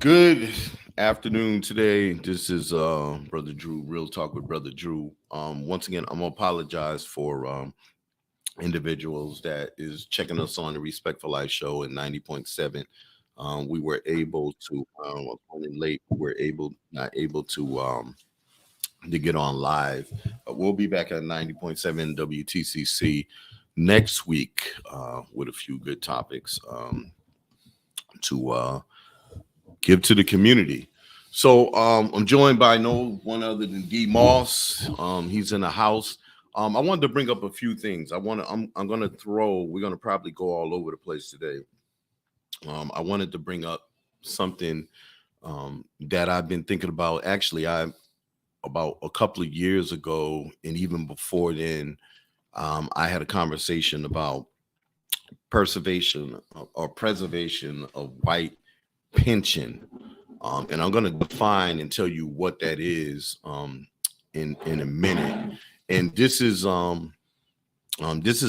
Good afternoon today. This is Brother Drew, Real Talk with Brother Drew. Once again, I'm gonna apologize for individuals that is checking us on the Respect for Life show at 90.7. We were able to running late. We were able not able to get on live. We'll be back at 90.7 WTCC next week with a few good topics to give to the community. So I'm joined by no one other than D Moss. He's in the house. I wanted to bring up a few things. I'm gonna throw. We're gonna probably go all over the place today. I wanted to bring up something that I've been thinking about. Actually, I about a couple of years ago, and even before then, I had a conversation about preservation or preservation of white pension. And I'm going to define and tell you what that is in a minute. And this is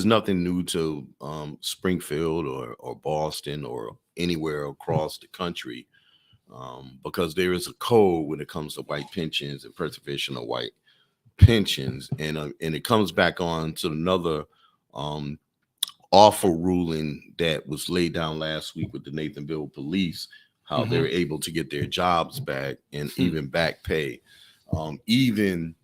nothing new to Springfield or Boston or anywhere across the country, because there is a code when it comes to white pensions and preservation of white pensions, and it comes back on to another awful ruling that was laid down last week with the Nathanville police, how they're able to get their jobs back and even back pay, even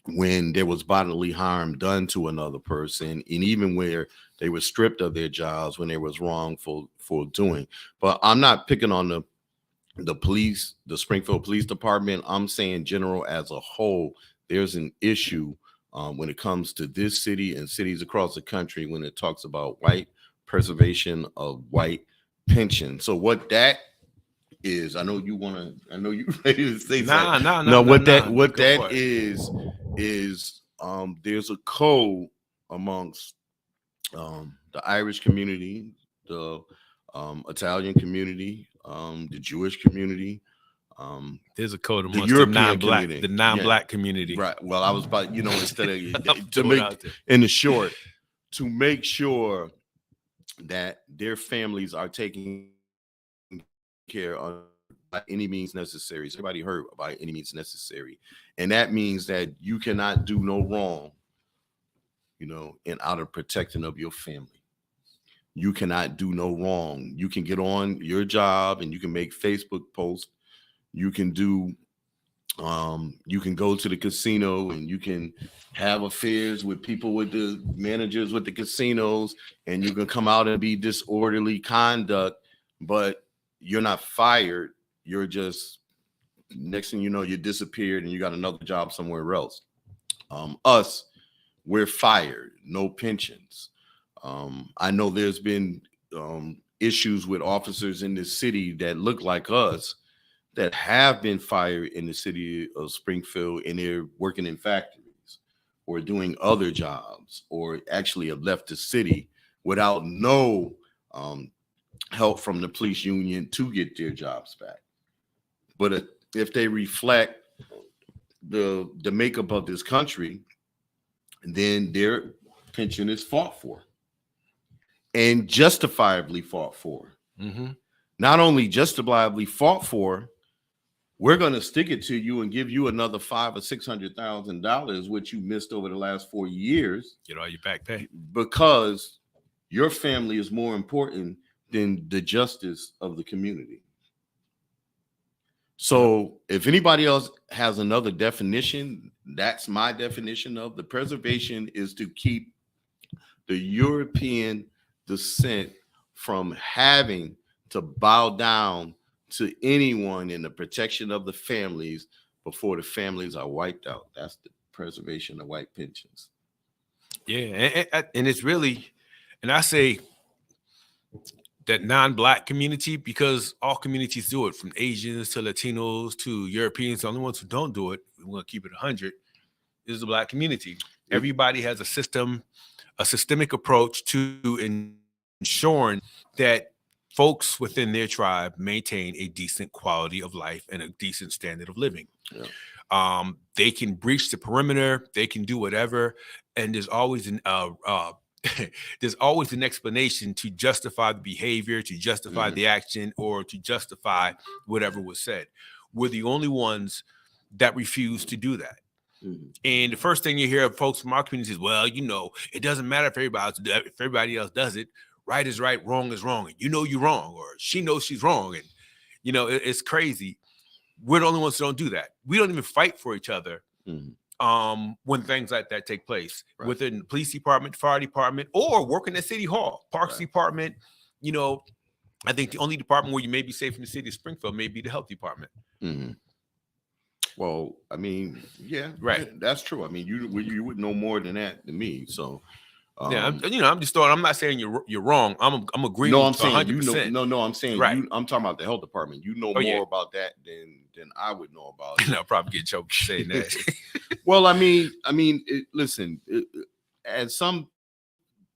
when there was bodily harm done to another person, and even where they were stripped of their jobs when they was wrongful for doing. But I'm not picking on the police, the Springfield Police Department. I'm saying general as a whole, there's an issue when it comes to this city and cities across the country when it talks about white preservation of white pension. So what that is, I know you ready to say something. What that is there's a code amongst the Irish community, the Italian community, the Jewish community. There's a code the amongst European community. the non-black community. Right. Well, I was about, instead of to make in the short, to make sure that their families are taken care of by any means necessary. So everybody heard by any means necessary. And that means that you cannot do no wrong, in out of protecting of your family. You cannot do no wrong. You can get on your job and you can make Facebook posts. You can do you can go to the casino and you can have affairs with people, with the managers with the casinos, and you can come out and be disorderly conduct, but you're not fired. You're just, next thing you know, you disappeared and you got another job somewhere else. Us, we're fired, no pensions. I know there's been issues with officers in this city that look like us that have been fired in the city of Springfield, and they're working in factories or doing other jobs, or actually have left the city without no help from the police union to get their jobs back. But if they reflect the makeup of this country, then their pension is fought for and justifiably fought for. Not only justifiably fought for, we're going to stick it to you and give you another $500,000 or $600,000, which you missed over the last 4 years. Get all your back pay because your family is more important than the justice of the community. So if anybody else has another definition, that's my definition of the preservation, is to keep the European descent from having to bow down to anyone in the protection of the families before the families are wiped out. That's the preservation of white pensions. Yeah, and it's really, and I say that non-black community, because all communities do it, from Asians to Latinos to Europeans. The only ones who don't do it, we're going to keep it 100, is the black community. Everybody has a systemic approach to ensuring that folks within their tribe maintain a decent quality of life and a decent standard of living. They can breach the perimeter, they can do whatever, and there's always there's always an explanation to justify the behavior, to justify the action, or to justify whatever was said. We're the only ones that refuse to do that. And the first thing you hear of folks from our community is, well, it doesn't matter if everybody else does it. Right is right, wrong is wrong. And you're wrong, or she knows she's wrong. And, it's crazy. We're the only ones who don't do that. We don't even fight for each other when things like that take place within the police department, fire department, or working at City Hall, Parks Department. I think the only department where you may be safe in the city of Springfield may be the health department. Well, I mean, that's true. I mean, you would know more than that than me. So, I'm just throwing. I'm not saying you're wrong. I'm agreeing. No, I'm saying 100%. I'm saying I'm talking about the health department. You know more about that than I would know about. I'll probably get choked saying that. Well, listen. At some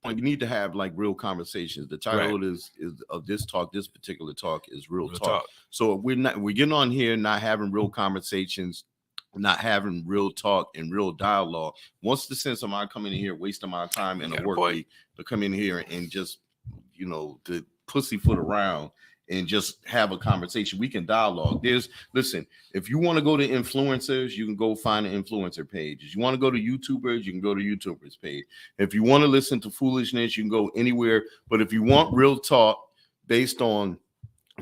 point, you need to have like real conversations. The title is of this particular talk is real talk. So we're getting on here not having real conversations, not having real talk and real dialogue. What's the sense of my coming in here wasting my time in a work week to come in here and just to pussyfoot around and just have a conversation? We can dialogue. Listen, if you want to go to influencers, you can go find an influencer page. If you want to go to YouTubers, you can go to YouTubers page. If you want to listen to foolishness, you can go anywhere. But if you want real talk based on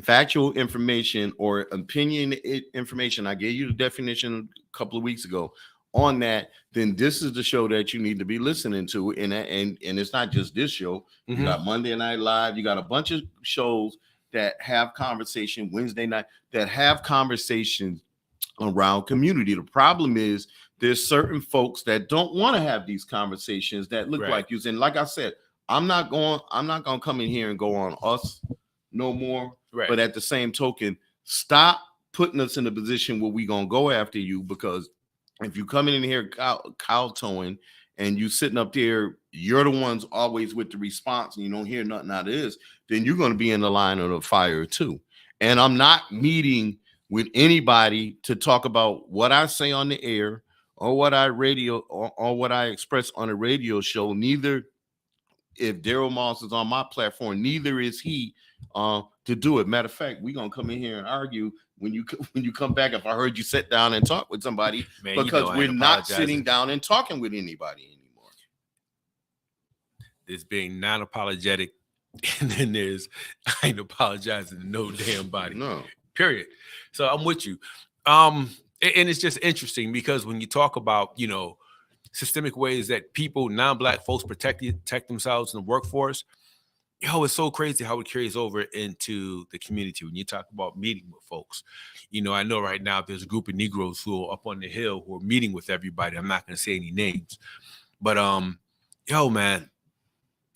factual information or opinion information, I gave you the definition a couple of weeks ago on that, then this is the show that you need to be listening to. And it's not just this show. You got Monday Night Live. You got a bunch of shows that have conversation Wednesday night that have conversations around community. The problem is there's certain folks that don't want to have these conversations that look like you. And like I said, I'm not going to come in here and go on us no more. But at the same token, stop putting us in a position where we're going to go after you, because if you come in here kowtowing and you sitting up there, you're the ones always with the response and you don't hear nothing out of this, then you're going to be in the line of the fire too. And I'm not meeting with anybody to talk about what I say on the air or what I or what I express on a radio show. Neither, if Daryl Moss is on my platform, neither is he to do it. Matter of fact, we're gonna come in here and argue when you come back. If I heard you sit down and talk with somebody, because we're not sitting down and talking with anybody anymore. There's being non-apologetic, and then there's I ain't apologizing to no damn body. No. Period. So I'm with you. And it's just interesting because when you talk about, systemic ways that people, non-Black folks protect themselves in the workforce, it's so crazy how it carries over into the community when you talk about meeting with folks. I know right now there's a group of Negroes who are up on the hill who are meeting with everybody. I'm not going to say any names, but man,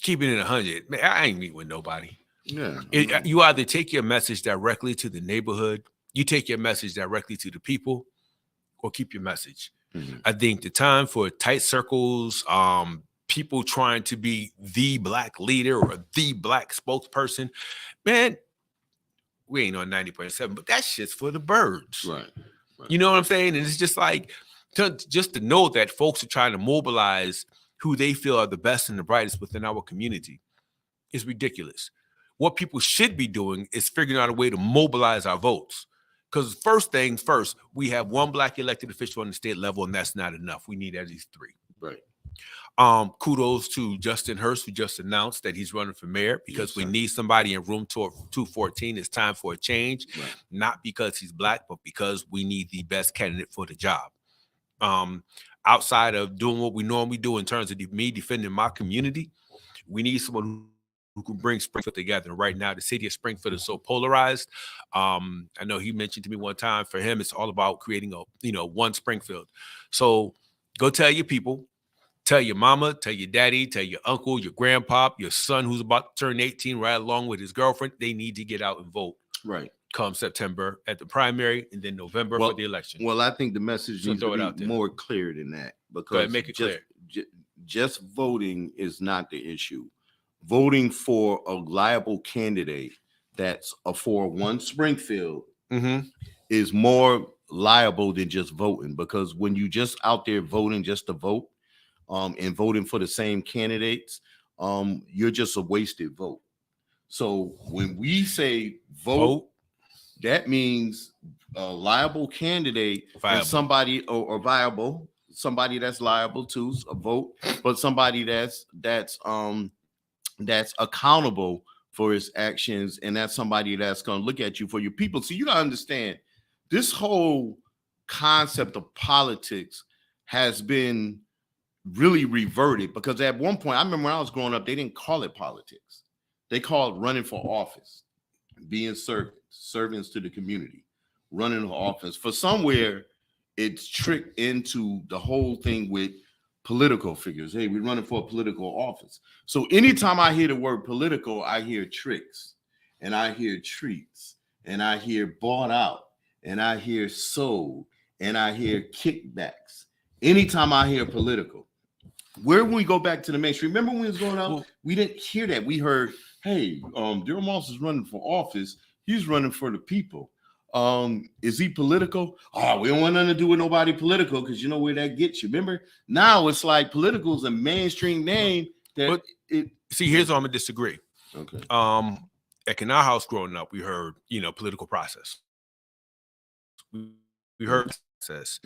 keeping it 100, man, I ain't meeting with nobody. Yeah. You either take your message directly to the neighborhood, you take your message directly to the people, or keep your message. I think the time for tight circles, people trying to be the Black leader or the Black spokesperson, man, we ain't on 90.7, but that shit's for the birds. Right. You know what I'm saying? And it's just like, just to know that folks are trying to mobilize who they feel are the best and the brightest within our community is ridiculous. What people should be doing is figuring out a way to mobilize our votes. Because first things first, we have one Black elected official on the state level, and that's not enough. We need at least 3. Right. Kudos to Justin Hurst, who just announced that he's running for mayor, because we need somebody in room 214. It's time for a change, not because he's Black, but because we need the best candidate for the job. Outside of doing what we normally do in terms of me defending my community, we need someone who can bring Springfield together. Right now, the city of Springfield is so polarized. I know he mentioned to me one time, for him, it's all about creating one Springfield. So go tell your people, tell your mama, tell your daddy, tell your uncle, your grandpa, your son who's about to turn 18, right along with his girlfriend. They need to get out and vote. Right. Come September at the primary, and then November for the election. Well, I think the message needs to be more clear than that, because go ahead, make it clear. Just voting is not the issue. Voting for a liable candidate that's for one Springfield is more liable than just voting, because when you just out there voting just to vote, and voting for the same candidates, you're just a wasted vote. So when we say vote, that means a liable candidate and somebody or viable, somebody that's liable to a vote, but somebody that's accountable for his actions, and that's somebody that's going to look at you for your people. So you got to understand, this whole concept of politics has been really reverted, because at one point, I remember when I was growing up, they didn't call it politics. They called running for office, being servants to the community, running for office. For somewhere, it's tricked into the whole thing with political figures. Hey, we're running for a political office. So anytime I hear the word political, I hear tricks, and I hear treats, and I hear bought out, and I hear sold, and I hear kickbacks. Anytime I hear political, where when we go back to the mainstream, remember when it was going out, we didn't hear that. We heard, hey, Daryl Moss is running for office. He's running for the people. Is he political? Oh, we don't want nothing to do with nobody political, because you know where that gets you. Remember, now it's like political is a mainstream name. That see, here's where I'm gonna disagree. Okay. Like in our house growing up, we heard, political process. We heard process.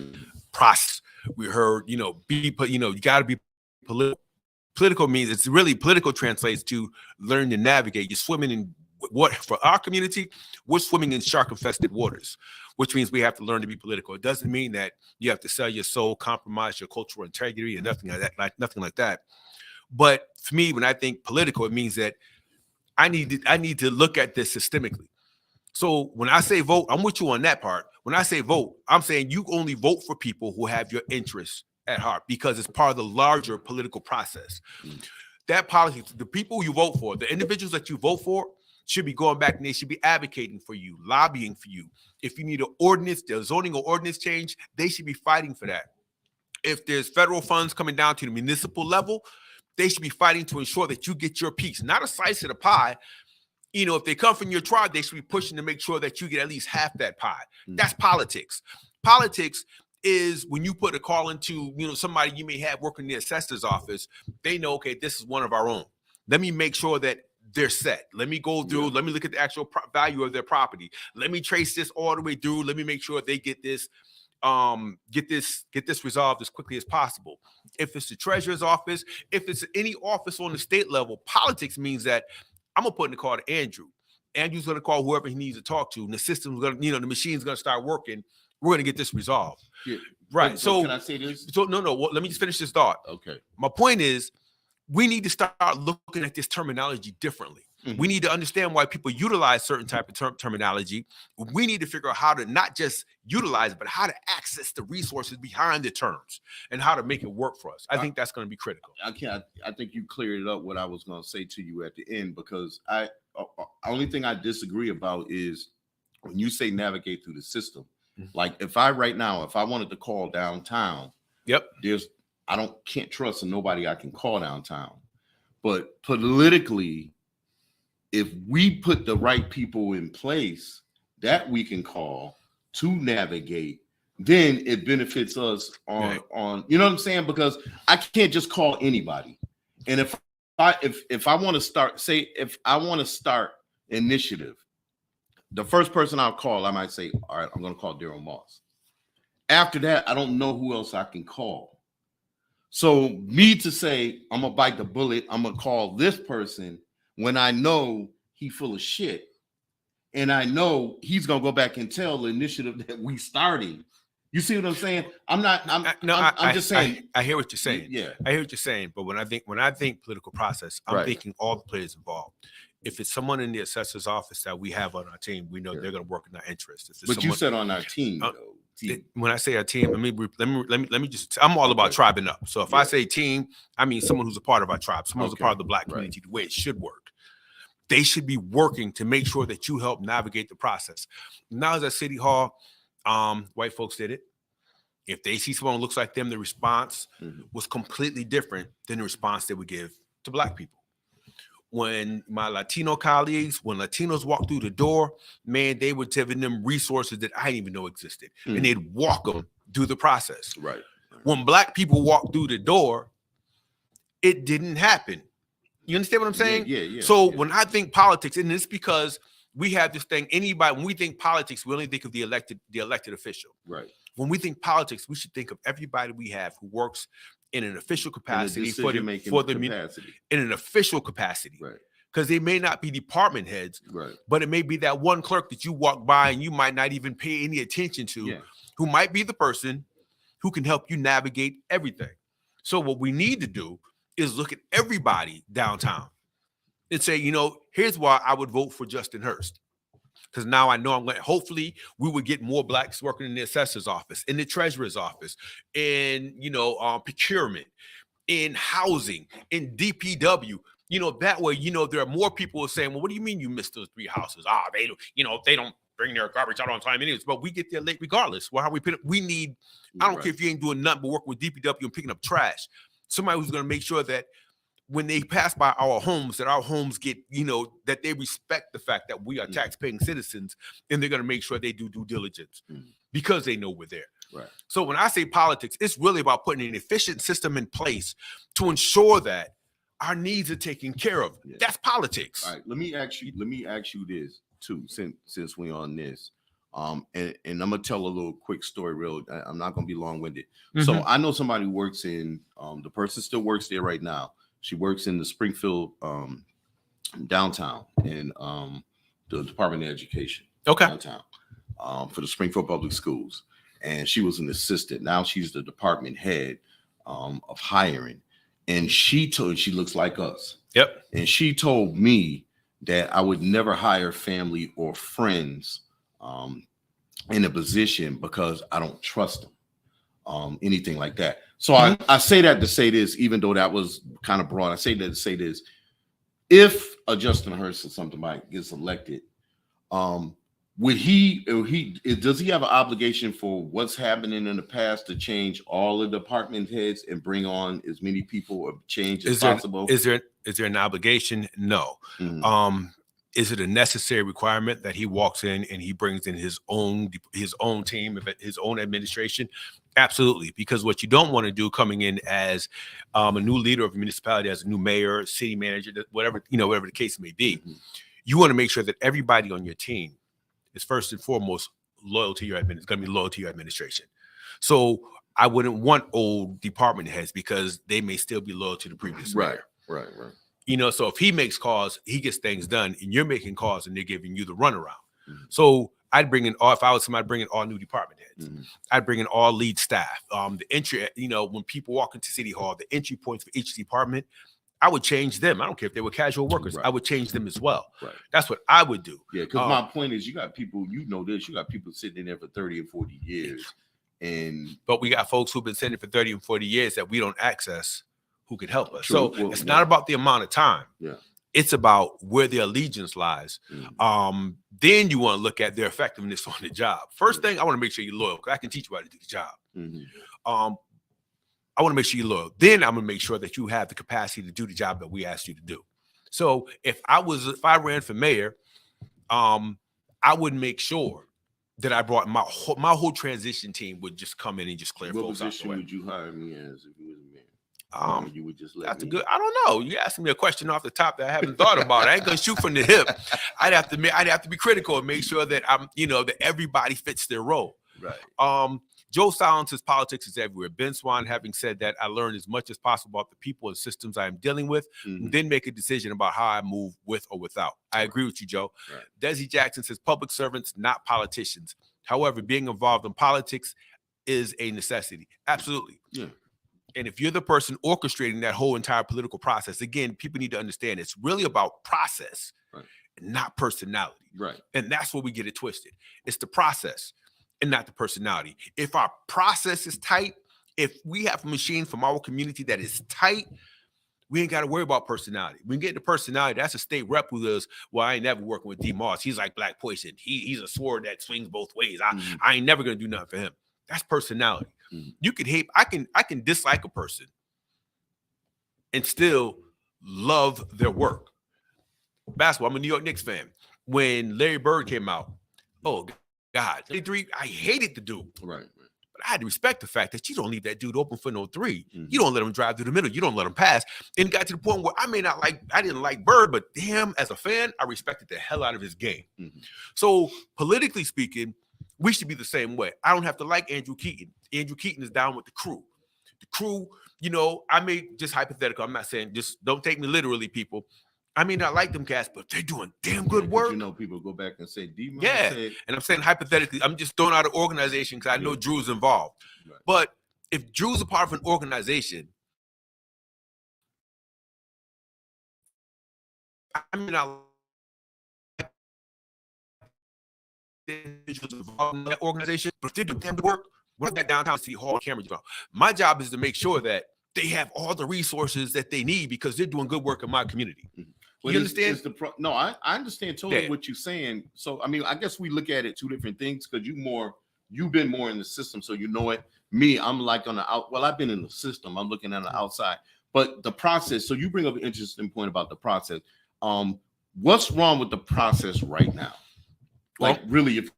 We heard, you got to be political. Political means, it's really, political translates to learn to navigate. You're swimming in what, for our community, we're swimming in shark-infested waters, which means we have to learn to be political. It doesn't mean that you have to sell your soul, compromise your cultural integrity, and nothing like that. But for me, when I think political, it means that I need to look at this systemically. So when I say vote, I'm with you on that part. When I say vote, I'm saying you only vote for people who have your interests at heart, because it's part of the larger political process. That policy, the people you vote for, the individuals that you vote for, should be going back and they should be advocating for you, lobbying for you. If you need an ordinance, the zoning or ordinance change, they should be fighting for that. If there's federal funds coming down to the municipal level, they should be fighting to ensure that you get your piece, not a slice of the pie. If they come from your tribe, they should be pushing to make sure that you get at least half that pie. That's politics. Politics is when you put a call into, somebody you may have working in the assessor's office. They know, okay, this is one of our own. Let me make sure that they're set. Let me go through. Let me look at the actual value of their property. Let me trace this all the way through. Let me make sure they get this resolved as quickly as possible. If it's the treasurer's office, if it's any office on the state level, politics means that I'm gonna put in the call to Andrew. Andrew's gonna call whoever he needs to talk to, and the system's gonna, the machine's gonna start working. We're gonna get this resolved. Yeah. Right. So can I say this? So no. Well, let me just finish this thought. Okay. My point is, we need to start looking at this terminology differently. We need to understand why people utilize certain type of terminology. We need to figure out how to not just utilize it, but how to access the resources behind the terms and how to make it work for us. I think that's going to be critical. I think you cleared it up what I was going to say to you at the end, because only thing I disagree about is when you say navigate through the system. Like if I wanted to call downtown, I can't trust nobody I can call downtown. But politically, if we put the right people in place that we can call to navigate, then it benefits us on you know what I'm saying? Because I can't just call anybody. And if I want to start initiative, the first person I'll call, I might say, all right, I'm going to call Daryl Moss. After that, I don't know who else I can call. So me to say, I'm going to bite the bullet, I'm going to call this person when I know he's full of shit. And I know he's going to go back and tell the initiative that we started. You see what I'm saying? I'm just saying. I hear what you're saying. Yeah. I hear what you're saying. But when I think political process, I'm thinking all the players involved. If it's someone in the assessor's office that we have on our team, we know they're going to work in our interest. But you said on our team, though. When I say a team, let me just, I'm all about tribing up. So if I say team, I mean someone who's a part of our tribe, someone who's a part of the Black community, the way it should work. They should be working to make sure that you help navigate the process. Now as at City Hall, white folks did it. If they see someone who looks like them, the response was completely different than the response they would give to Black people. When my Latino colleagues, when Latinos walked through the door, man, they were giving them resources that I didn't even know existed. And they'd walk them through the process. Right. When Black people walked through the door, it didn't happen. You understand what I'm saying? Yeah. So when I think politics, and it's because we have this thing, when we think politics, we only think of the elected official. Right. When we think politics, we should think of everybody we have who works in an official capacity in an official capacity. Right. Because they may not be department heads, right, but it may be that one clerk that you walk by and you might not even pay any attention to, who might be the person who can help you navigate everything. So what we need to do is look at everybody downtown and say, here's why I would vote for Justin Hurst. Because now I know hopefully we would get more blacks working in the assessor's office, in the treasurer's office, in, procurement, in housing, in DPW. That way, there are more people who are saying, well, what do you mean you missed those 3 houses? They don't bring their garbage out on time anyways, but we get there late regardless. Well, we need, I don't care if you ain't doing nothing but working with DPW and picking up trash. Somebody who's going to make sure that when they pass by our homes, that our homes get, that they respect the fact that we are tax-paying citizens, and they're going to make sure they do due diligence because they know we're there. Right. So when I say politics, it's really about putting an efficient system in place to ensure that our needs are taken care of. Yeah. That's politics. All right. Let me ask you this too, since we're on this. And I'm gonna tell a little quick story. I'm not gonna be long-winded. Mm-hmm. So I know somebody who works in the person still works there right now. She works in the Springfield downtown in the Department of Education. Okay. Downtown for the Springfield Public Schools. And she was an assistant. Now she's the department head of hiring. And she looks like us. Yep. And she told me that I would never hire family or friends in a position because I don't trust them, anything like that. So I say that to say this, even though that was kind of broad. I say that to say this: if a Justin Hurst or something like gets elected, does he have an obligation for what's happening in the past to change all the department heads and bring on as many people of change as possible? Is there an obligation? No. Mm-hmm. Is it a necessary requirement that he walks in and he brings in his own team, his own administration? Absolutely, because what you don't want to do coming in as a new leader of a municipality, as a new mayor, city manager, whatever the case may be, mm-hmm. you want to make sure that everybody on your team is first and foremost loyal to your administration. So I wouldn't want old department heads because they may still be loyal to the previous mayor. Right. So if he makes calls, he gets things done, and you're making calls and they're giving you the runaround. Mm-hmm. So I'd bring in if I was somebody, bring in all new department heads. Mm-hmm. I'd bring in all lead staff. The entry, when people walk into City Hall, the entry points for each department, I would change them. I don't care if they were casual workers. Right. I would change them as well. Right. That's what I would do. Yeah, because my point is, you got people, you got people sitting in there for 30 and 40 years. But we got folks who've been sitting for 30 and 40 years that we don't access who could help us. True. So it's not about the amount of time. Yeah. It's about where their allegiance lies. Mm-hmm. Then you want to look at their effectiveness on the job. First thing, I want to make sure you're loyal, because I can teach you how to do the job. Mm-hmm. I want to make sure you're loyal. Then I'm going to make sure that you have the capacity to do the job that we asked you to do. So if I ran for mayor, I would make sure that I brought my whole transition team would just come in and just clear folks out. What position would you hire me as if you was mayor? You would just I don't know. You asking me a question off the top that I haven't thought about. I ain't gonna shoot from the hip. I'd have to be critical and make sure that that everybody fits their role. Right. Joe Silence says politics is everywhere. Ben Swan, having said that, I learn as much as possible about the people and systems I am dealing with, and then make a decision about how I move with or without. I agree with you, Joe. Right. Desi Jackson says public servants, not politicians. However, being involved in politics is a necessity. Absolutely. Yeah. And if you're the person orchestrating that whole entire political process, again, people need to understand it's really about process, right, and not personality. Right. And that's where we get it twisted. It's the process and not the personality. If our process is tight, if we have a machine from our community that is tight, we ain't got to worry about personality. We can get into personality. That's a state rep who does, well, I ain't never working with D. Moss. He's like Black Poison. He's a sword that swings both ways. I ain't never going to do nothing for him. That's personality. You could hate, I can dislike a person and still love their work. Basketball, I'm a New York Knicks fan. When Larry Bird came out, oh God, 83, I hated the dude. Right. But I had to respect the fact that you don't leave that dude open for no 3. Mm-hmm. You don't let him drive through the middle. You don't let him pass. And it got to the point where I didn't like Bird, but damn, as a fan, I respected the hell out of his game. Mm-hmm. So politically speaking, we should be the same way. I don't have to like Andrew Keaton. Andrew Keaton is down with the crew. The crew, I may just hypothetical. I'm not saying, just don't take me literally, people. I may not like them cats, but they're doing damn good work. People go back and say, and I'm saying hypothetically, I'm just throwing out an organization because I know Drew's involved. Right. But if Drew's a part of an organization, I mean, I like individuals involved in that organization, but if they're doing damn good work, we're that downtown City Hall camera job. My job is to make sure that they have all the resources that they need because they're doing good work in my community. Mm-hmm. You understand? No, I understand totally what you're saying. So, I mean, I guess we look at it 2 different things because you've been more in the system, so you know it. Me, I'm like on the out. Well, I've been in the system. I'm looking at the outside, but the process. So you bring up an interesting point about the process. What's wrong with the process right now? Like, really, if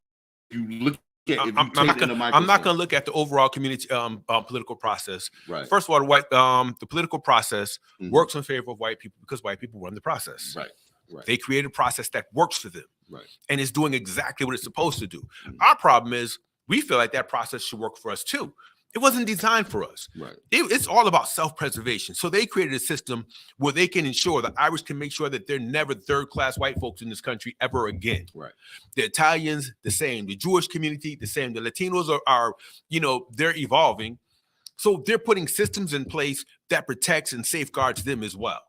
you look at, I'm not going to look at the overall community political process. Right. First of all, the political process works in favor of white people because white people run the process. Right. Right. They create a process that works for them. Right. And it's doing exactly what it's supposed to do. Our problem is we feel like that process should work for us too. It wasn't designed for us. Right. It's all about self-preservation. So they created a system where they can ensure the Irish can make sure that they're never third-class white folks in this country ever again. Right. The Italians, the same. The Jewish community, the same. The Latinos are they're evolving. So they're putting systems in place that protects and safeguards them as well.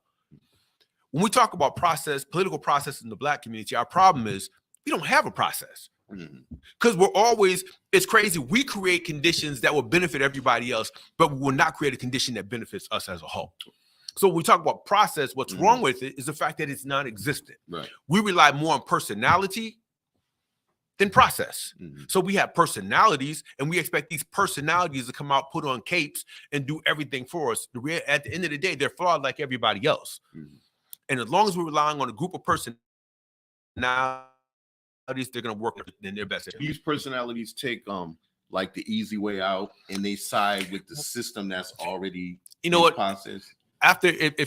When we talk about political process in the Black community, our problem is we don't have a process. Because it's crazy. We create conditions that will benefit everybody else, but we will not create a condition that benefits us as a whole. So when we talk about process, what's wrong with it is the fact that it's non-existent. Right. We rely more on personality than process. So we have personalities and we expect these personalities to come out, put on capes and do everything for us. At the end of the day, they're flawed like everybody else. And as long as we're relying on a group of personalities, they're going to work in their best. These personalities take like the easy way out, and they side with the system that's already process. After if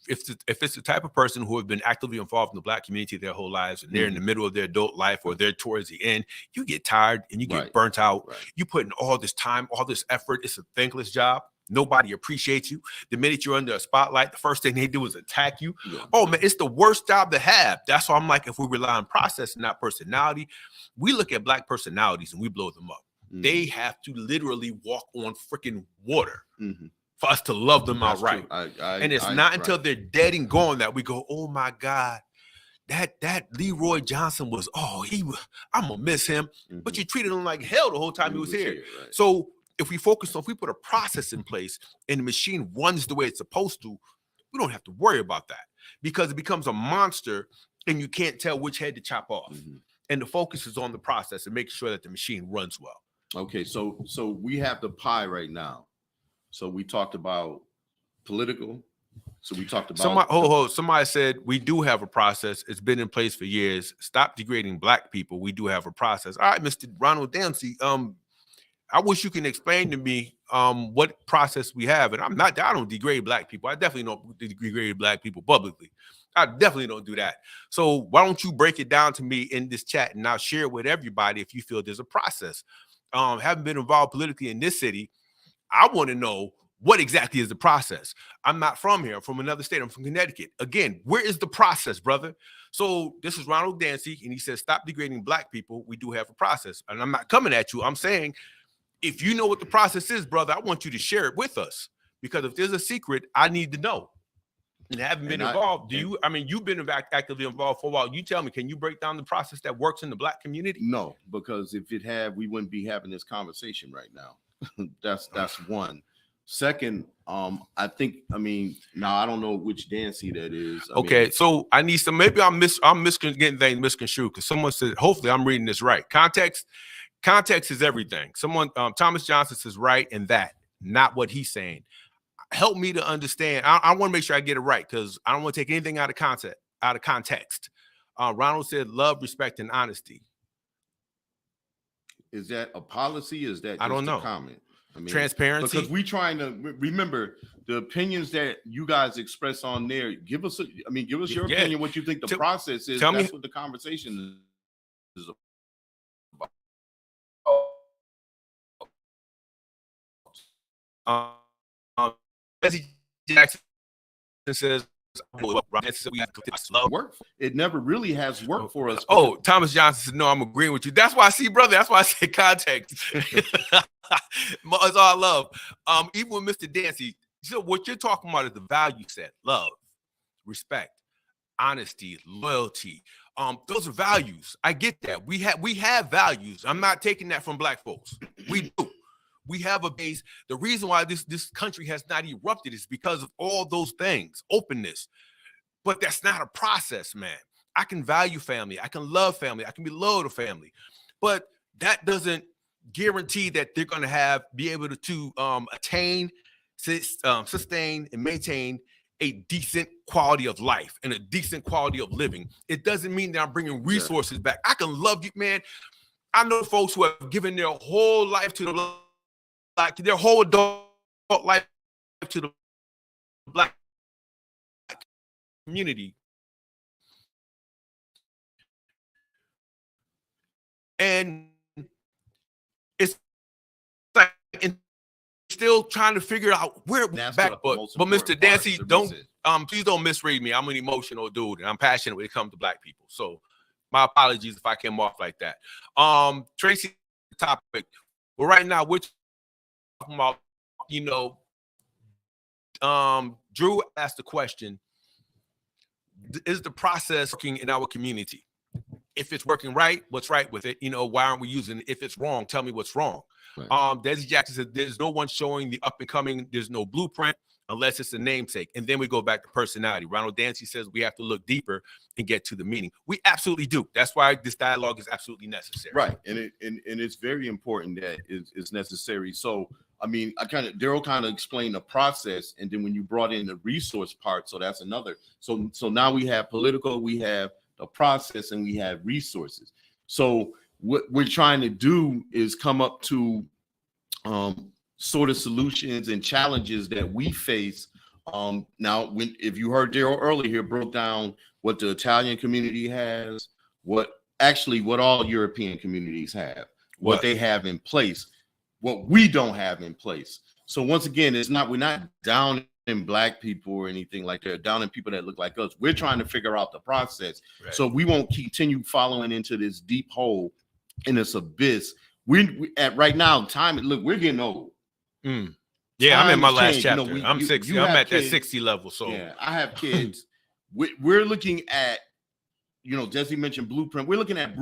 it's the type of person who have been actively involved in the Black community their whole lives, and they're in the middle of their adult life or they're towards the end, you get tired and you get burnt out. Right. You put in all this time, all this effort. It's a thankless job. Nobody appreciates you. The minute you're under a spotlight, the first thing they do is attack you. Yeah. Oh, man, it's the worst job to have. That's why I'm like, if we rely on process and not personality, we look at Black personalities and we blow them up. They have to literally walk on freaking water for us to love them outright. And it's not until they're dead and gone that we go, oh, my God, that Leroy Johnson was, I'm going to miss him. But you treated him like hell the whole time he was here. Right. So if we put a process in place and the machine runs the way it's supposed to, we don't have to worry about that because it becomes a monster and you can't tell which head to chop off. And the focus is on the process and making sure that the machine runs well. Okay, so we have the pie right now. So we talked about political. So we talked about somebody said we do have a process. It's been in place for years. Stop degrading Black people. We do have a process. All right, Mr. Ronald Dempsey. I wish you can explain to me what process we have. And I don't degrade Black people. I definitely don't degrade Black people publicly. I definitely don't do that. So why don't you break it down to me in this chat and I'll share it with everybody if you feel there's a process. Having been involved politically in this city, I want to know what exactly is the process. I'm not from here. I'm from another state. I'm from Connecticut. Again, where is the process, brother? So this is Ronald Dancy, and he says, stop degrading Black people. We do have a process. And I'm not coming at you. I'm saying, if you know what the process is, brother, I want you to share it with us. Because if there's a secret, I need to know. And haven't been involved. You've been actively involved for a while. You tell me, can you break down the process that works in the Black community? No, because if it had, we wouldn't be having this conversation right now. That's one. Second, now I don't know which Dancy that is. So I need some, maybe I'm getting things misconstrued because someone said, hopefully I'm reading this right. Context is everything. Thomas Johnson says right and that, not what he's saying. Help me to understand. I want to make sure I get it right because I don't want to take anything out of context. Ronald said love, respect, and honesty. Is that a policy? Is that just I don't know. a comment? I mean, transparency. Because we trying to remember the opinions that you guys express on there. Give us your opinion, what you think the process is. That's what the conversation is about. Jesse Jackson says, work. It never really has worked for us. Oh, Thomas Johnson said, no, I'm agreeing with you. That's why I see, brother. That's why I say context. It's all love. Even with Mr. Dancy, so what you're talking about is the value set: love, respect, honesty, loyalty. Those are values. I get that. We have values. I'm not taking that from black folks. We do. We have a base. The reason why this country has not erupted is because of all those things, openness. But that's not a process, man. I can value family. I can love family. I can be loyal to family. But that doesn't guarantee that they're going to be able to attain, sustain, and maintain a decent quality of life and a decent quality of living. It doesn't mean that I'm bringing resources back. I can love you, man. I know folks who have given their whole life to the black, their whole adult life to the black community. And it's like still trying to figure out where back. But Mr. Dancy, please don't misread me. I'm an emotional dude and I'm passionate when it comes to black people. So my apologies if I came off like that. Tracy, topic. Well, right now we're talking about, Drew asked the question, is the process working in our community? If it's working right, what's right with it? Why aren't we using it? If it's wrong, tell me what's wrong. Right. Desi Jackson said there's no one showing the up and coming. There's no blueprint unless it's a namesake. And then we go back to personality. Ronald Dancy says we have to look deeper and get to the meaning. We absolutely do. That's why this dialogue is absolutely necessary. Right. And it's very important that it's necessary. So, Daryl kind of explained the process, and then when you brought in the resource part, so that's another. So now we have political, we have the process, and we have resources. So what we're trying to do is come up to sort of solutions and challenges that we face. Now, if you heard Daryl earlier here, broke down what the Italian community has, what all European communities have, what they have in place, what we don't have in place. So once again, we're not down in black people or anything like that, down in people that look like us. We're trying to figure out the process. Right. So we won't continue following into this deep hole in this abyss. We at right now, we're getting old. Yeah, I'm in my last chapter. I'm 60. I'm at that 60 level. So yeah, I have kids. We're looking at, Jesse mentioned blueprint. We're looking at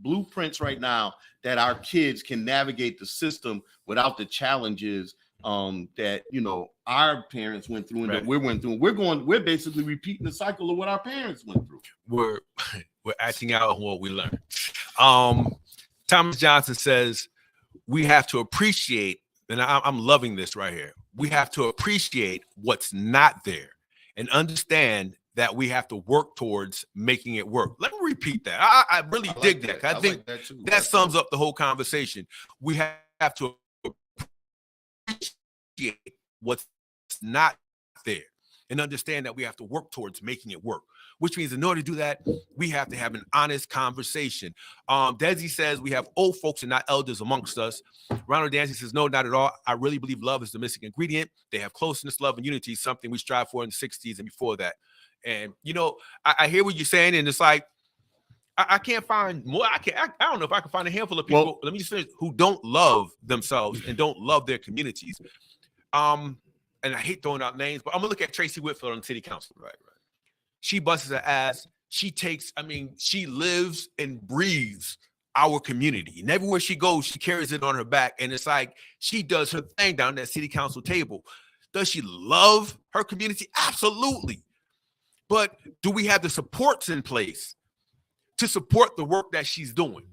blueprints right now that our kids can navigate the system without the challenges that our parents went through and that we went through. We're basically repeating the cycle of what our parents went through. We're acting out on what we learned. Thomas Johnson says we have to appreciate, and I'm loving this right here. We have to appreciate what's not there and understand that we have to work towards making it work. Let me repeat that. I really dig that. I think that sums up the whole conversation. We have to appreciate what's not there and understand that we have to work towards making it work, which means in order to do that, we have to have an honest conversation. Desi says we have old folks and not elders amongst us. Ronald Dancy says, no, not at all. I really believe love is the missing ingredient. They have closeness, love, and unity, something we strive for in the 60s and before that. And, I hear what you're saying, and it's like, I can't find more. I don't know if I can find a handful of people, let me just finish, who don't love themselves and don't love their communities. And I hate throwing out names, but I'm going to look at Tracy Whitfield on the city council. Right. She busts her ass. She lives and breathes our community. And everywhere she goes, she carries it on her back. And it's like she does her thing down at that city council table. Does she love her community? Absolutely. But do we have the supports in place to support the work that she's doing?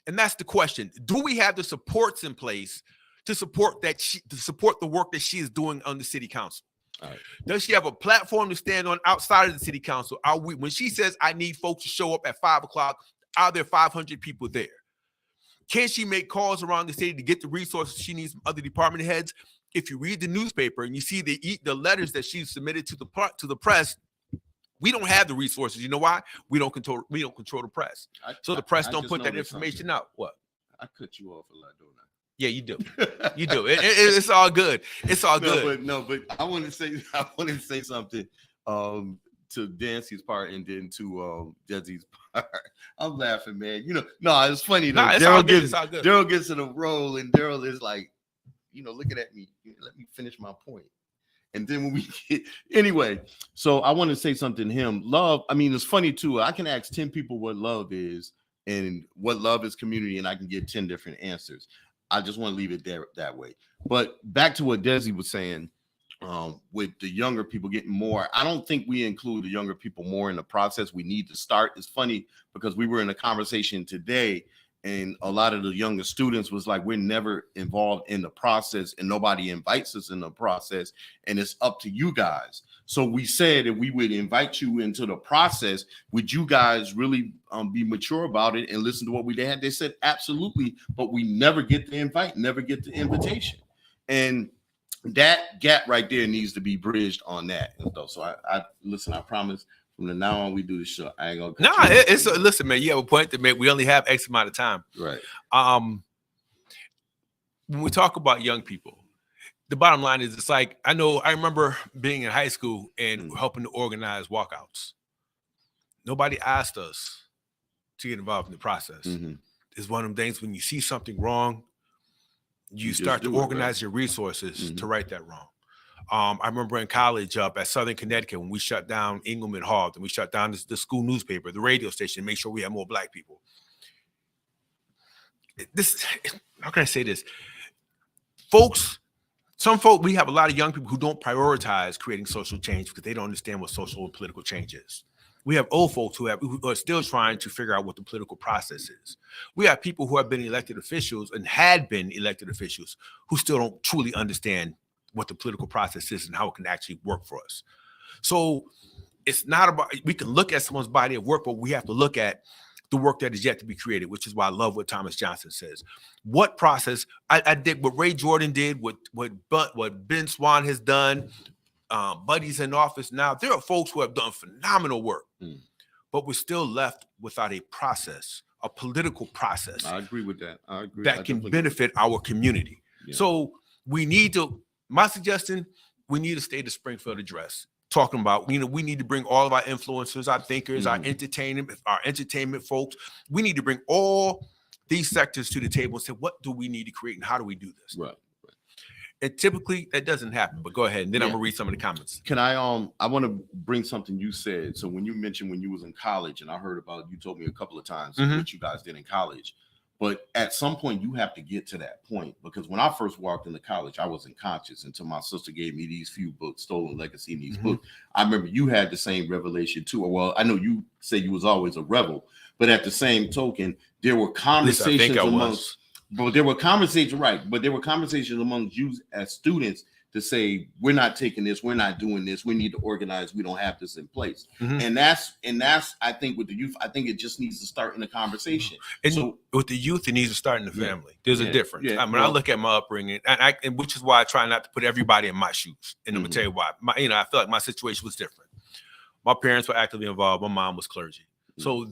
And that's the question. Do we have the supports in place to support the work that she is doing on the city council? Right. Does she have a platform to stand on outside of the city council? When she says, I need folks to show up at 5 o'clock, are there 500 people there? Can she make calls around the city to get the resources she needs from other department heads? If you read the newspaper and you see the letters that she submitted to the press, we don't have the resources. You know why? We don't control the press. So the press don't put that information out. What? I cut you off a lot, don't I? Yeah, you do. You do. It's all good. It's all good. But I want to say something to Dancy's part and then to Desi's part. I'm laughing, man. No, it's funny though. Daryl gets in a role and Daryl is like, looking at me. Let me finish my point. And then when we get anyway, so I want to say something to him. Love, I mean, it's funny too. I can ask 10 people what love is and what love is community, and I can get 10 different answers. I just want to leave it there that way. But back to what Desi was saying, with the younger people getting more, I don't think we include the younger people more in the process. We need to start. It's funny because we were in a conversation today and a lot of the younger students was like, we're never involved in the process and nobody invites us in the process. And it's up to you guys. So we said that we would invite you into the process. Would you guys really be mature about it and listen to what we had? They said, absolutely. But we never get the invite, never get the invitation. And that gap right there needs to be bridged on that. So I listen, I promise. From the now on, we do the show. I ain't gonna. Listen, man. You have a point to make. We only have X amount of time. Right. When we talk about young people, the bottom line is, it's like I remember being in high school and helping to organize walkouts. Nobody asked us to get involved in the process. It's one of them things when you see something wrong, you start to organize your resources to right that wrong. I remember in college up at Southern Connecticut when we shut down Engelman Hall and we shut down the school newspaper, the radio station, to make sure we had more Black people. How can I say this? We have a lot of young people who don't prioritize creating social change because they don't understand what social and political change is. We have old folks who are still trying to figure out what the political process is. We have people who have been elected officials and had been elected officials who still don't truly understand what the political process is and how it can actually work for us. So it's not about, we can look at someone's body of work, but we have to look at the work that is yet to be created, which is why I love what Thomas Johnson says. What process, I did what Ray Jordan did, what Ben Swan has done, Buddy's in office now. There are folks who have done phenomenal work, but we're still left without a process, a political process. I agree with that. I agree. That can benefit our community. Yeah. So we need to, my suggestion, we need to stay the Springfield Address. Talking about, we need to bring all of our influencers, our thinkers, our entertainment folks. We need to bring all these sectors to the table and say, what do we need to create and how do we do this? Right. And typically that doesn't happen, but go ahead. And then I'm gonna read some of the comments. Can I want to bring something you said. So when you mentioned when you was in college, and I heard about, you told me a couple of times what you guys did in college. But at some point, you have to get to that point, because when I first walked into college, I wasn't conscious until my sister gave me these few books, Stolen Legacy, and these books. I remember you had the same revelation too. Well, I know you said you was always a rebel, but at the same token, there were conversations amongst. But there were conversations, right? But there were conversations among you as students to say, we're not taking this, we're not doing this, we need to organize, we don't have this in place. And that's I think with the youth, I think it just needs to start in the conversation. And so with the youth, it needs to start in the family. There's a difference. I look at my upbringing, and which is why I try not to put everybody in my shoes. And I'm gonna tell you why. I feel like my situation was different. My parents were actively involved. My mom was clergy. So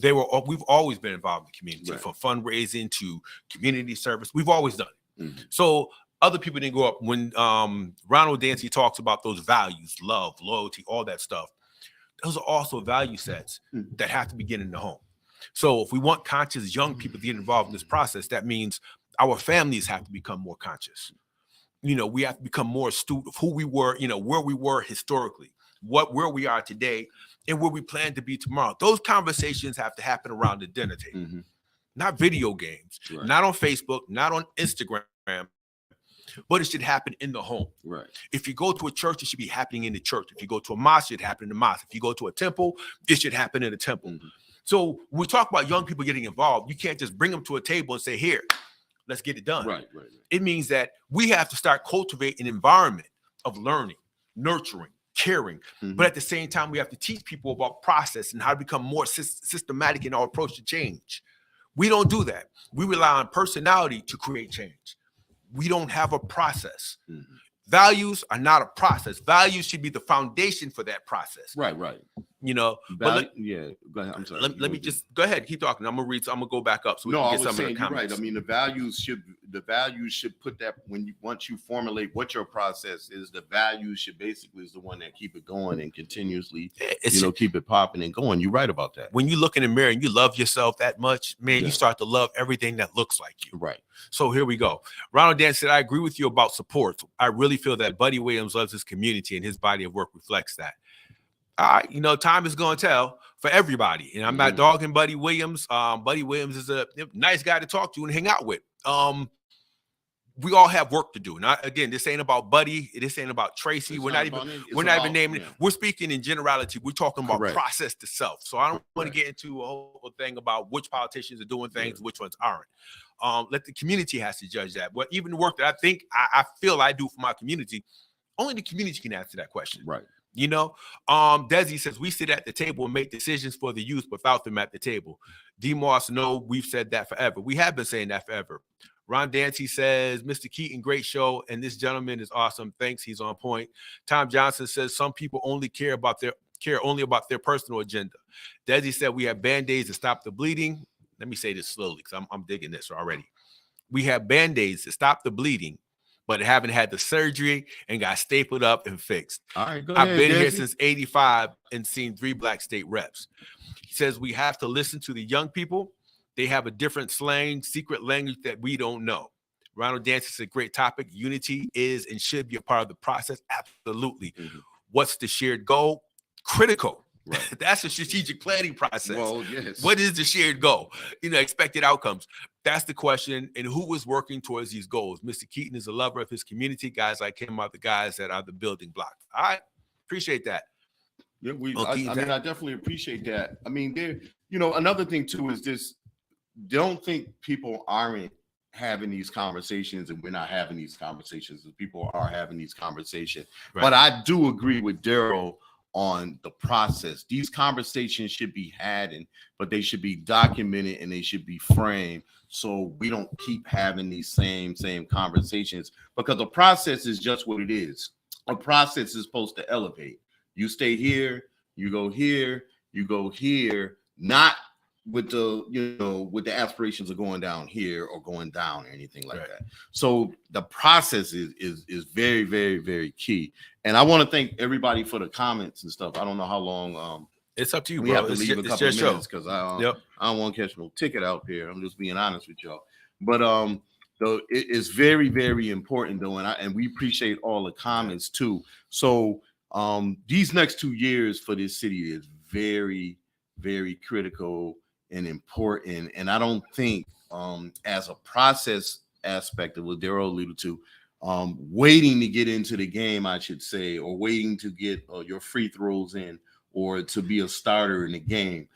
we've always been involved in the community, from fundraising to community service. We've always done it. So other people didn't grow up when Ronald Dancy talks about those values, love, loyalty, all that stuff. Those are also value sets that have to begin in the home. So if we want conscious young people to get involved in this process, that means our families have to become more conscious. We have to become more astute of who we were, where we were historically, where we are today, and where we plan to be tomorrow. Those conversations have to happen around the dinner table, not video games, not on Facebook, not on Instagram, but it should happen in the home. Right. If you go to a church, it should be happening in the church. If you go to a mosque, it should happen in the mosque. If you go to a temple, it should happen in a temple. So when we talk about young people getting involved, you can't just bring them to a table and say, here, let's get it done. Right. It means that we have to start cultivating an environment of learning, nurturing, caring. But at the same time, we have to teach people about process and how to become more systematic in our approach to change. We don't do that. We rely on personality to create change. We don't have a process. Mm-hmm. Values are not a process. Values should be the foundation for that process. Right. But yeah. Go ahead. I'm sorry. Let me just go ahead. Keep talking. I'm gonna read. So I'm gonna go back up. So we no, can I get was some saying of the you're comments. right. I mean, the values should put that once you formulate what your process is, the values should basically is the one that keep it going and continuously, keep it popping and going. You're right about that. When you look in the mirror and you love yourself that much, man, you start to love everything that looks like you. Right. So here we go. Ronald Dan said, I agree with you about support. I really feel that Buddy Williams loves his community and his body of work reflects that. Time is going to tell for everybody. And I'm not dogging Buddy Williams. Buddy Williams is a nice guy to talk to and hang out with. We all have work to do. Now, again, this ain't about Buddy. This ain't about Tracy. We're not even naming it. We're speaking in generality. We're talking about process to self. So I don't want to get into a whole thing about which politicians are doing things, which ones aren't. Let the community has to judge that. But even the work that I think I feel I do for my community, only the community can answer that question. Right. Desi says we sit at the table and make decisions for the youth without them at the table. D Moss, no, we've said that forever. We have been saying that forever. Ron Dancy says, Mr. Keaton, great show, and this gentleman is awesome. Thanks, he's on point. Tom Johnson says some people only care only about their personal agenda. Desi said we have band-aids to stop the bleeding. Let me say this slowly because I'm digging this already. We have band-aids to stop the bleeding, but haven't had the surgery and got stapled up and fixed. All right, go ahead. I've been here since 85 and seen 3 black state reps. He says we have to listen to the young people. They have a different slang, secret language that we don't know. Ronald Dance is a great topic. Unity is and should be a part of the process. Absolutely. Mm-hmm. What's the shared goal? Critical. Right. That's a strategic planning process. Well, yes. What is the shared goal? Expected outcomes. That's the question. And who is working towards these goals? Mr. Keaton is a lover of his community. Guys like him are the guys that are the building blocks. All right. Appreciate that. Yeah, I definitely appreciate that. I mean, another thing too is this. Don't think people aren't having these conversations and we're not having these conversations. People are having these conversations. Right. But I do agree with Daryl on the process. These conversations should be had, but they should be documented and they should be framed so we don't keep having these same conversations, because the process is just what it is. A process is supposed to elevate. You stay here, you go here, you go here, not with the aspirations of going down here or going down or anything like that. So the process is very, very, very key. And I want to thank everybody for the comments and stuff. I don't know how long it's up to you, we bro. have to leave a couple of minutes because I don't want to catch no ticket out here. I'm just being honest with y'all. But it's very, very important though, and we appreciate all the comments too. So these next 2 years for this city is very, very critical and important. And I don't think as a process aspect of what Daryl alluded to, waiting to get into the game, I should say, or waiting to get your free throws in or to be a starter in the game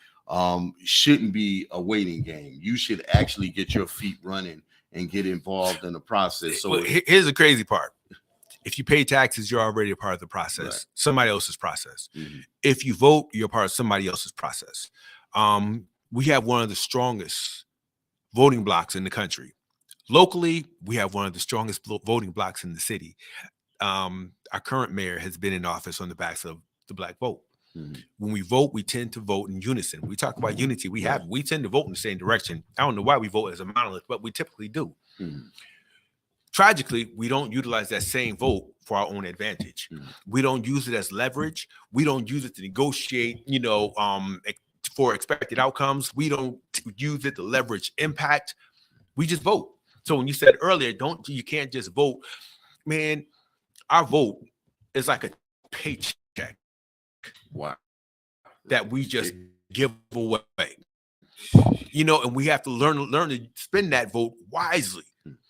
shouldn't be a waiting game. You should actually get your feet running and get involved in the process. So here's the crazy part. If you pay taxes, you're already a part of the process, somebody else's process. Mm-hmm. If you vote, you're part of somebody else's process. We have one of the strongest voting blocks in the country. Locally, we have one of the strongest voting blocks in the city. Our current mayor has been in office on the backs of the black vote. Mm-hmm. When we vote, we tend to vote in unison. We talk about unity. We tend to vote in the same direction. I don't know why we vote as a monolith, but we typically do. Mm-hmm. Tragically, we don't utilize that same vote for our own advantage. Mm-hmm. We don't use it as leverage. We don't use it to negotiate, for expected outcomes. We don't use it to leverage impact. We just vote. So when you said earlier, you can't just vote, man, our vote is like a paycheck. Wow. That we just give away. And we have to learn to spend that vote wisely.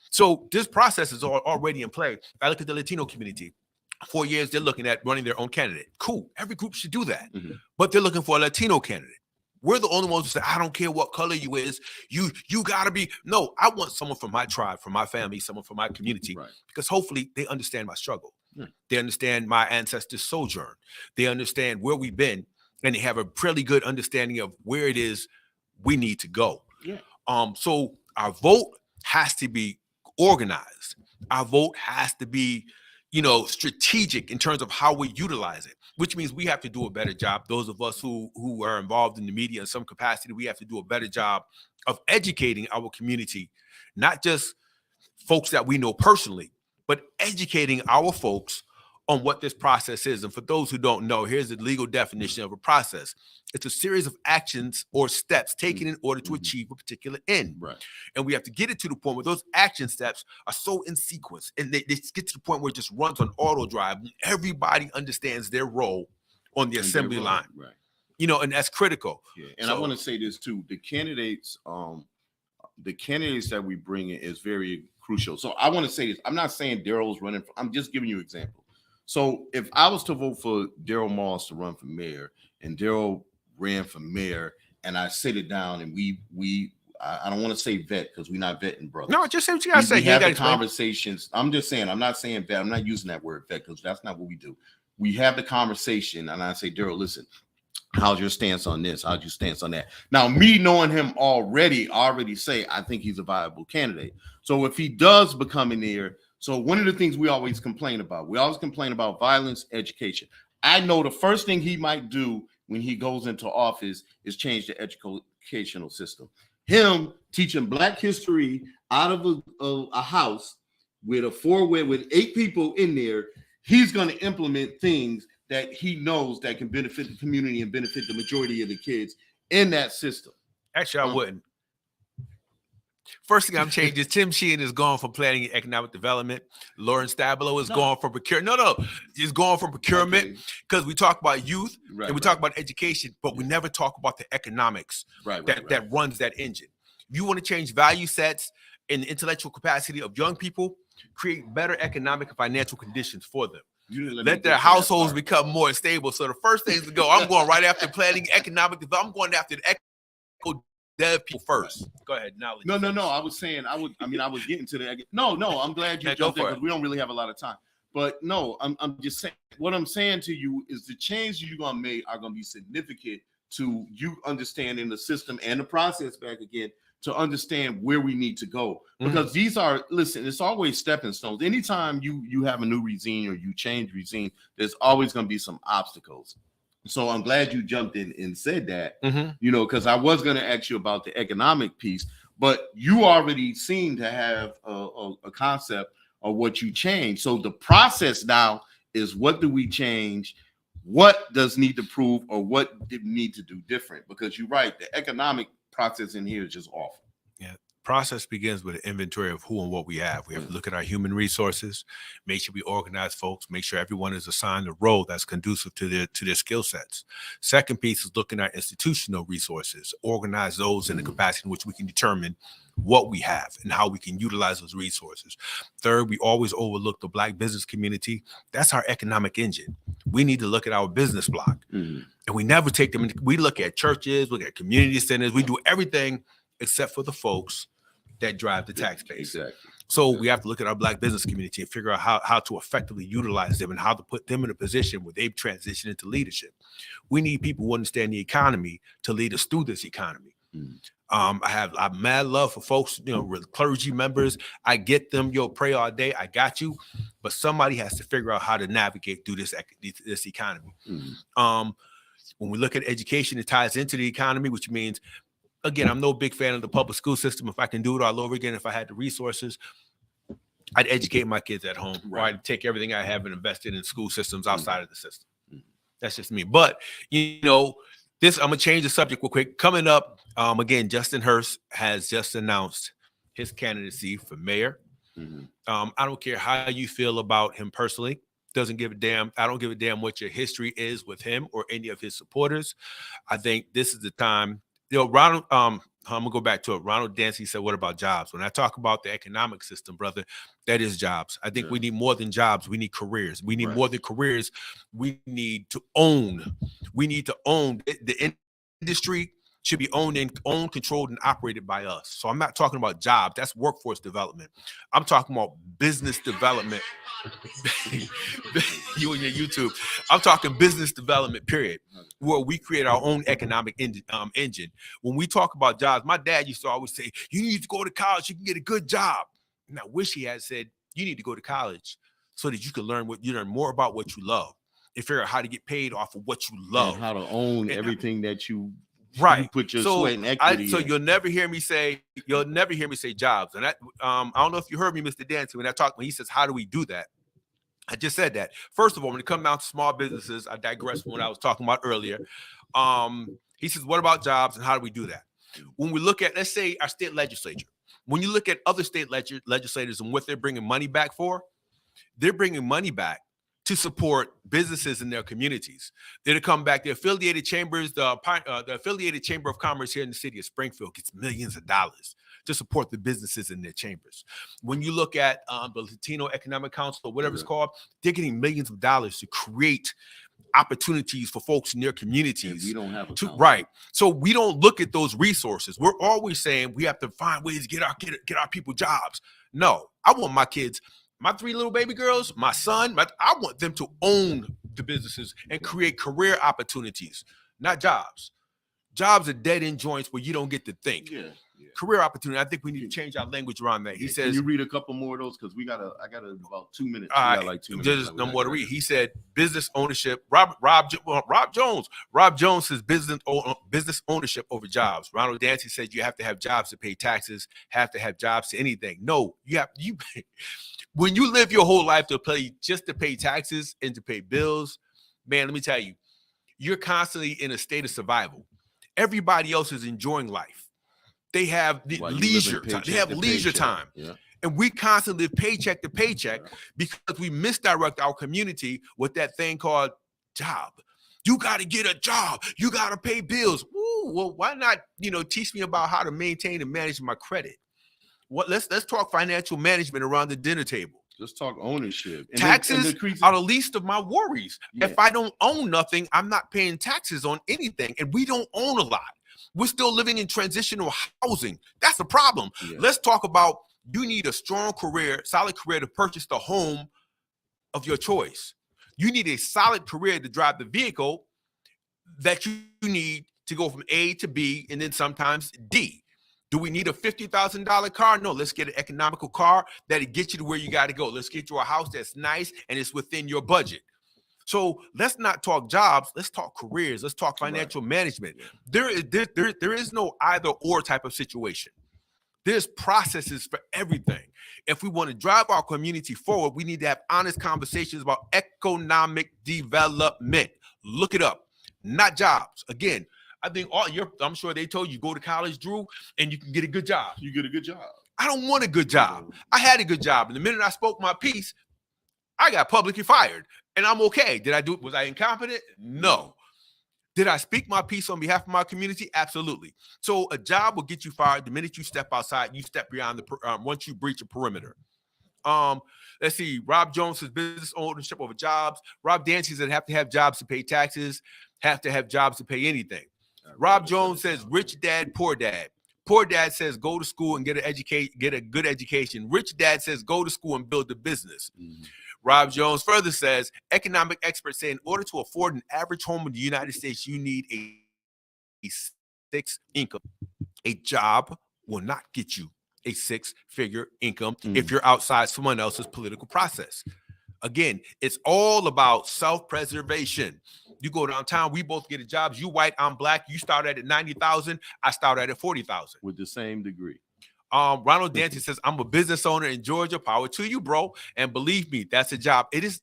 So this process is already in play. I look at the Latino community. 4 years, they're looking at running their own candidate. Cool. Every group should do that. Mm-hmm. But they're looking for a Latino candidate. We're the only ones who say, I don't care what color you is. You got to be. No, I want someone from my tribe, from my family, someone from my community, because hopefully they understand my struggle. Yeah. They understand my ancestors' sojourn. They understand where we've been, and they have a pretty good understanding of where it is we need to go. Yeah. So our vote has to be organized. Our vote has to be, strategic in terms of how we utilize it, which means we have to do a better job. Those of us who are involved in the media in some capacity, we have to do a better job of educating our community, not just folks that we know personally, but educating our folks on what this process is. And for those who don't know, here's the legal definition of a process. It's a series of actions or steps taken in order to achieve a particular end. Right. And we have to get it to the point where those action steps are so in sequence and they get to the point where it just runs on auto drive. Everybody understands their role on the assembly line. Right. And that's critical. Yeah. And I want to say this too. The candidates that we bring in is very crucial. So I want to say this. I'm not saying Daryl's running. I'm just giving you an example. So if I was to vote for Daryl Moss to run for mayor, and Daryl ran for mayor, and I sit it down, and I don't want to say vet because we're not vetting, brother. No, just say what you gotta say. We have the conversations. I'm just saying. I'm not saying vet. I'm not using that word vet because that's not what we do. We have the conversation, and I say, Daryl, listen. How's your stance on this? How's your stance on that? Now, me knowing him already say I think he's a viable candidate. So if he does become an heir, so one of the things we always complain about violence, education. I know the first thing he might do when he goes into office is change the educational system. Him teaching Black history out of a house with with 8 people in there, he's going to implement things that he knows that can benefit the community and benefit the majority of the kids in that system. Actually, I wouldn't. First thing I'm changing is Tim Sheehan is gone from planning and economic development. Lauren Stabilo is gone from procurement. No, he's gone from procurement because we talk about youth and we talk about education, but we never talk about the economics that runs that engine. If you want to change value sets and the intellectual capacity of young people, create better economic and financial conditions for them. Let their households become more stable. So the first things to go, I'm going right after planning economic development. I'm going after the eco dev people first. Go ahead. Now, no. I was saying I was getting to the no. I'm glad you jumped in because we don't really have a lot of time. But no, I'm just saying what I'm saying to you is the changes you're gonna make are gonna be significant to you understanding the system and the process back again to understand where we need to go. Because these are, listen, it's always stepping stones. Anytime you have a new regime or you change regime, there's always gonna be some obstacles. So I'm glad you jumped in and said that, because I was going to ask you about the economic piece, but you already seem to have a concept of what you change. So the process now is what do we change? What does need to prove or what did need to do different? Because you're right, the economic process in here is just awful. Yeah. Process begins with an inventory of who and what we have. We have to look at our human resources, make sure we organize folks, make sure everyone is assigned a role that's conducive to their skill sets. Second piece is looking at institutional resources, organize those in the capacity in which we can determine what we have and how we can utilize those resources. Third, we always overlook the Black business community. That's our economic engine. We need to look at our business block. And we never take them. We look at churches, look at community centers. We do everything except for the folks that drive the tax base. Exactly. So we have to look at our Black business community and figure out how to effectively utilize them and how to put them in a position where they've transitioned into leadership. We need people who understand the economy to lead us through this economy. I have mad love for folks, clergy members. I get them. Pray all day. I got you. But somebody has to figure out how to navigate through this economy. When we look at education, it ties into the economy, which means, again, I'm no big fan of the public school system. If I can do it all over again, if I had the resources, I'd educate my kids at home. Or I'd take everything I have and invest it in school systems outside of the system. That's just me. But, this, I'm going to change the subject real quick. Coming up, again, Justin Hurst has just announced his candidacy for mayor. I don't care how you feel about him personally. Doesn't give a damn. I don't give a damn what your history is with him or any of his supporters. I think this is the time. Ronald, I'm gonna go back to it. Ronald Dancy said, what about jobs? When I talk about the economic system, brother, that is jobs. I think we need more than jobs. We need careers. We need more than careers. We need to own. We need to own the industry should be owned, controlled, and operated by us. So I'm not talking about jobs. That's workforce development. I'm talking about business development. You and your YouTube. I'm talking business development, period, where we create our own economic engine. When we talk about jobs, my dad used to always say, you need to go to college, you can get a good job. And I wish he had said, you need to go to college so that you can learn more about what you love and figure out how to get paid off of what you love. And how to own everything that you right. put your sweat and equity so in. You'll never hear me say jobs. And that, I don't know if you heard me, Mr. Dancy, when he says, how do we do that? I just said that. First of all, when it comes down to small businesses, I digress from what I was talking about earlier. He says, what about jobs and how do we do that? When we look at, let's say, our state legislature, when you look at other state legislators and what they're bringing money back for, they're bringing money back to support businesses in their communities. They're to come back. The affiliated chambers, the affiliated Chamber of Commerce here in the city of Springfield gets millions of dollars to support the businesses in their chambers. When you look at the Latino Economic Council, or whatever it's called, they're getting millions of dollars to create opportunities for folks in their communities. And we don't have a right. So we don't look at those resources. We're always saying we have to find ways to get our people jobs. No, I want my kids, my 3 little baby girls, my son, I want them to own the businesses and create career opportunities, not jobs. Jobs are dead-end joints where you don't get to think. Career opportunity. I think we need to change our language around that. He says, can you read a couple more of those? Because I got about 2 minutes. Like 2 minutes. There's no more to read. He said business ownership. Rob Jones. Rob Jones says business ownership over jobs. Ronald Dancy said you have to have jobs to pay taxes, have to have jobs to anything. No, you when you live your whole life to pay taxes and to pay bills, man, let me tell you, you're constantly in a state of survival. Everybody else is enjoying life. They have leisure time. They have leisure time. Yeah. And we constantly live paycheck to paycheck because we misdirect our community with that thing called job. You got to get a job. You got to pay bills. Ooh, well, why not, teach me about how to maintain and manage my credit? Let's talk financial management around the dinner table. Let's talk ownership. Taxes are the least of my worries. Yeah. If I don't own nothing, I'm not paying taxes on anything. And we don't own a lot. We're still living in transitional housing. That's the problem. Yeah. Let's talk about you need a strong career, solid career to purchase the home of your choice. You need a solid career to drive the vehicle that you need to go from A to B and then sometimes D. Do we need a $50,000 car? No, let's get an economical car that'll get you to where you got to go. Let's get you a house that's nice and it's within your budget. So let's not talk jobs. Let's talk careers. Let's talk financial management. There is no either or type of situation. There's processes for everything. If we want to drive our community forward, we need to have honest conversations about economic development. Look it up, not jobs. Again, I think I'm sure they told you go to college, Drew, and you can get a good job. You get a good job. I don't want a good job. I had a good job. And the minute I spoke my piece, I got publicly fired. And I'm okay. Was I incompetent? No. Did I speak my piece on behalf of my community? Absolutely. So a job will get you fired the minute you step outside, you step beyond once you breach a perimeter. Let's see. Rob Jones says business ownership over jobs. Rob Dancy said have to have jobs to pay taxes, have to have jobs to pay anything. Rob Jones says rich dad, poor dad. Poor dad says go to school and get a good education. Rich dad says go to school and build a business. Mm-hmm. Rob Jones further says, economic experts say in order to afford an average home in the United States, you need a 6 income. A job will not get you a 6-figure income if you're outside someone else's political process. Again, it's all about self-preservation. You go downtown, we both get a job. You white, I'm black. You start at 90,000. I start at 40,000. With the same degree. Ronald Dancy says, I'm a business owner in Georgia. Power to you, bro. And believe me, that's a job. It's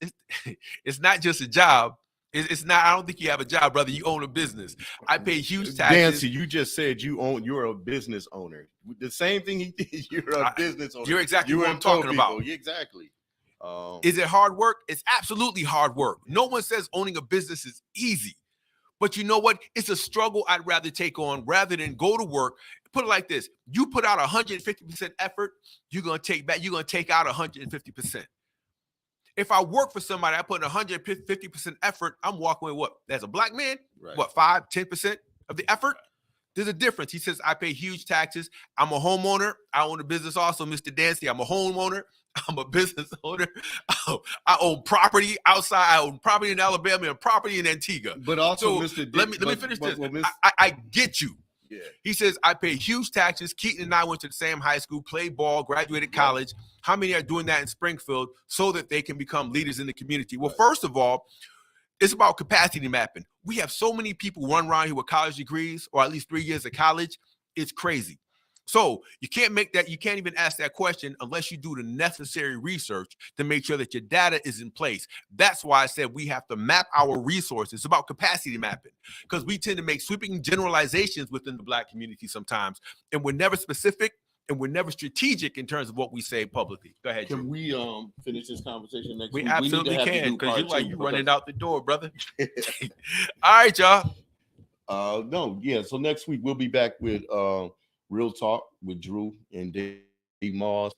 not just a job. It's not, I don't think you have a job, brother. You own a business. I pay huge taxes. Dancy, you just said you're a business owner. The same thing he did. You're a business owner. You're exactly what I'm talking about. Exactly. Is it hard work? It's absolutely hard work. No one says owning a business is easy. But you know what? It's a struggle I'd rather take on rather than go to work. Put it like this. You put out 150% effort, you're going to take out 150%. If I work for somebody, I put 150% effort, I'm walking away what? As a black man, right. What, 5-10% of the effort? there's a difference. He says, I pay huge taxes. I'm a homeowner. I own a business also, Mr. Dancy. I'm a homeowner. I'm a business owner. I own property outside. I own property in Alabama and property in Antigua. But also, so Mr. Let me finish this. I get you. Yeah. He says, I pay huge taxes. Keaton and I went to the same high school, played ball, graduated college. How many are doing that in Springfield so that they can become leaders in the community? Well, first of all, it's about capacity mapping. We have so many people run around here with college degrees or at least 3 years of college. It's crazy. So you can't even ask that question unless you do the necessary research to make sure that your data is in place. That's why I said we have to map our resources. It's about capacity mapping, because we tend to make sweeping generalizations within the Black community sometimes, and we're never specific and we're never strategic in terms of what we say publicly. Go ahead, Can we finish this conversation next week? We absolutely can, because you're running out the door, brother. All right, y'all. No, yeah. So next week we'll be back with Real Talk with Drew and Dave Moss.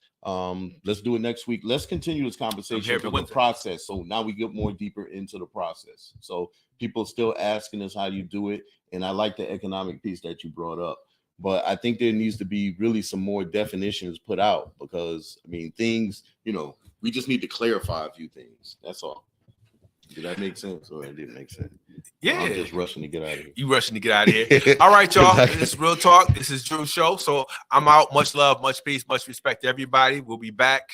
Let's do it next week. Let's continue this conversation for the process. So now we get more deeper into the process. So people still asking us how you do it, and I like the economic piece that you brought up. But I think there needs to be really some more definitions put out, because I mean, things, we just need to clarify a few things. That's all. Did that make sense, or it didn't make sense? Yeah. I'm just rushing to get out of here. You rushing to get out of here. All right, y'all. This is Real Talk. This is Drew's show. So I'm out. Much love, much peace, much respect to everybody. We'll be back.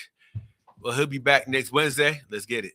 Well, he'll be back next Wednesday. Let's get it.